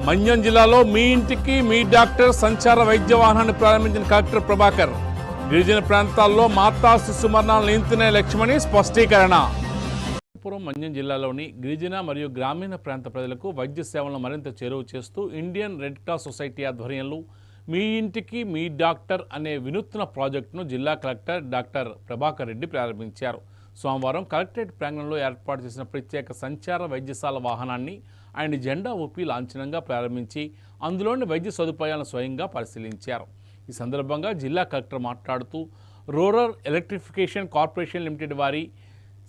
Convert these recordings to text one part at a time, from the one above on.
మన్యం జిల్లాలో మీ ఇంటికి మీ డాక్టర్ సంచార వైద్య వాహనాన్ని ప్రారంభించిన కలెక్టర్ ప్రభాకర్. గిరిజన ప్రాంతాల్లో మాతా శిశు మరణాలు నియంత్రణే లక్ష్యమని స్పష్టీకరణ. మన్యం జిల్లాలోని గిరిజన మరియు గ్రామీణ ప్రాంత ప్రజలకు వైద్య సేవలను మరింత చేరువ చేస్తూ ఇండియన్ రెడ్ క్రాస్ సొసైటీ ఆధ్వర్యంలో మీ ఇంటికి మీ డాక్టర్ అనే వినూత్న ప్రాజెక్టును జిల్లా కలెక్టర్ డాక్టర్ ప్రభాకర్ రెడ్డి ప్రారంభించారు. సోమవారం కలెక్టరేట్ ప్రాంగణంలో ఏర్పాటు చేసిన ప్రత్యేక సంచార వైద్యశాల వాహనాన్ని ఆయన జెండా ఊపి లాంఛనంగా ప్రారంభించి అందులోని వైద్య సదుపాయాలను స్వయంగా పరిశీలించారు. ఈ సందర్భంగా జిల్లా కలెక్టర్ మాట్లాడుతూ రూరల్ ఎలక్ట్రిఫికేషన్ కార్పొరేషన్ లిమిటెడ్ వారి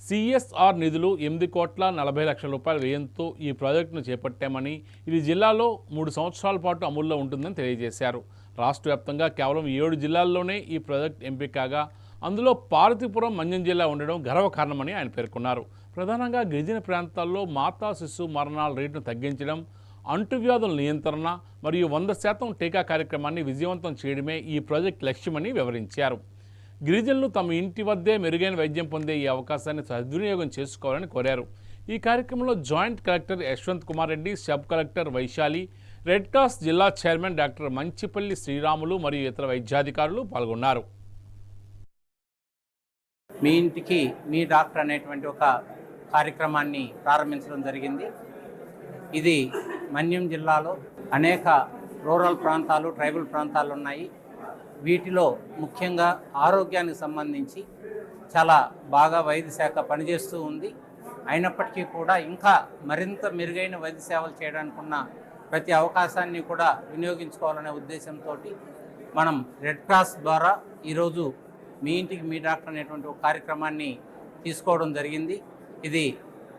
సిఎస్ఆర్ నిధులు 8,40,00,000 రూపాయల వ్యయంతో ఈ ప్రాజెక్టును చేపట్టామని, ఇది జిల్లాలో 3 సంవత్సరాల పాటు అమల్లో ఉంటుందని తెలియజేశారు. రాష్ట్ర వ్యాప్తంగా కేవలం 7 జిల్లాల్లోనే ఈ ప్రాజెక్టు ఎంపిక కాగా అందులో పార్వతీపురం మన్యం జిల్లా ఉండడం గర్వకారణమని ఆయన పేర్కొన్నారు. ప్రధానంగా గిరిజన ప్రాంతాల్లో మాతా శిశు మరణాల రేటును తగ్గించడం, అంటువ్యాధుల నియంత్రణ మరియు 100% టీకా కార్యక్రమాన్ని విజయవంతం చేయడమే ఈ ప్రాజెక్టు లక్ష్యమని వివరించారు. గిరిజనులు తమ ఇంటి వద్దే మెరుగైన వైద్యం పొందే ఈ అవకాశాన్ని సద్వినియోగం చేసుకోవాలని కోరారు. ఈ కార్యక్రమంలో joint collector Yashwant Kumar Reddy, sub collector Vaishali, red cross జిల్లా చైర్మన్ డాక్టర్ మంచిపల్లి శ్రీరాములు మరియు ఇతర వైద్యాధికారులు పాల్గొన్నారు. మీ ఇంటికి మీ డాక్టర్ అనేటువంటి ఒక కార్యక్రమాన్ని ప్రారంభించడం జరిగింది. ఇది మన్యం జిల్లాలో అనేక రూరల్ ప్రాంతాలు, ట్రైబల్ ప్రాంతాలు ఉన్నాయి. వీటిలో ముఖ్యంగా ఆరోగ్యానికి సంబంధించి చాలా బాగా వైద్య శాఖ పనిచేస్తూ ఉంది. అయినప్పటికీ కూడా ఇంకా మరింత మెరుగైన వైద్య సేవలు చేయడానికి ఉన్న ప్రతి అవకాశాన్ని కూడా వినియోగించుకోవాలనే ఉద్దేశంతో మనం రెడ్ క్రాస్ ద్వారా ఈరోజు మీ ఇంటికి మీ డాక్టర్ అనేటువంటి ఒక కార్యక్రమాన్ని తీసుకోవడం జరిగింది. ఇది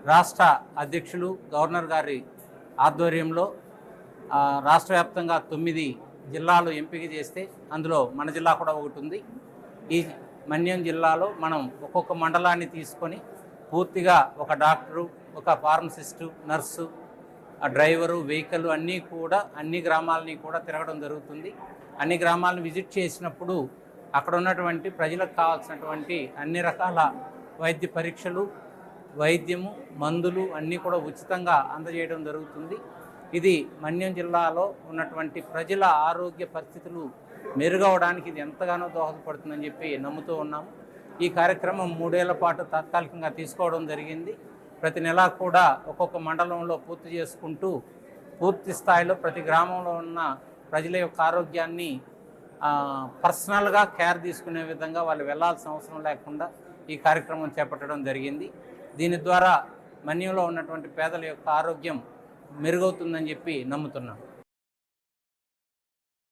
రాష్ట్ర అధ్యక్షులు గవర్నర్ గారి ఆధ్వర్యంలో రాష్ట్ర వ్యాప్తంగా 9 జిల్లాలు ఎంపిక చేస్తే అందులో మన జిల్లా కూడా ఒకటి ఉంది. ఈ మన్యం జిల్లాలో మనం ఒక్కొక్క మండలాన్ని తీసుకొని పూర్తిగా ఒక డాక్టరు, ఒక ఫార్మసిస్టు, నర్సు, డ్రైవరు, వెహికల్ అన్ని గ్రామాలని కూడా తిరగడం జరుగుతుంది. అన్ని గ్రామాలను విజిట్ చేసినప్పుడు అక్కడ ఉన్నటువంటి ప్రజలకు కావాల్సినటువంటి అన్ని రకాల వైద్య పరీక్షలు, వైద్యము, మందులు అన్నీ కూడా ఉచితంగా అందజేయడం జరుగుతుంది. ఇది మన్యం జిల్లాలో ఉన్నటువంటి ప్రజల ఆరోగ్య పరిస్థితులు మెరుగవడానికి ఇది ఎంతగానో దోహదపడుతుందని చెప్పి నమ్ముతూ ఉన్నాము. ఈ కార్యక్రమం 3 ఏళ్ల పాటు తాత్కాలికంగా తీసుకోవడం జరిగింది. ప్రతి నెల కూడా ఒక్కొక్క మండలంలో పూర్తి చేసుకుంటూ పూర్తి స్థాయిలో ప్రతి గ్రామంలో ఉన్న ప్రజల యొక్క ఆరోగ్యాన్ని పర్సనల్గా కేర్ తీసుకునే విధంగా వాళ్ళు వెళ్లాల్సిన అవసరం లేకుండా ఈ కార్యక్రమం చేపట్టడం జరిగింది. దీని ద్వారా మన్యంలో ఉన్నటువంటి పేదల యొక్క ఆరోగ్యం మెరుగవుతుందని చెప్పి నమ్ముతున్నాం.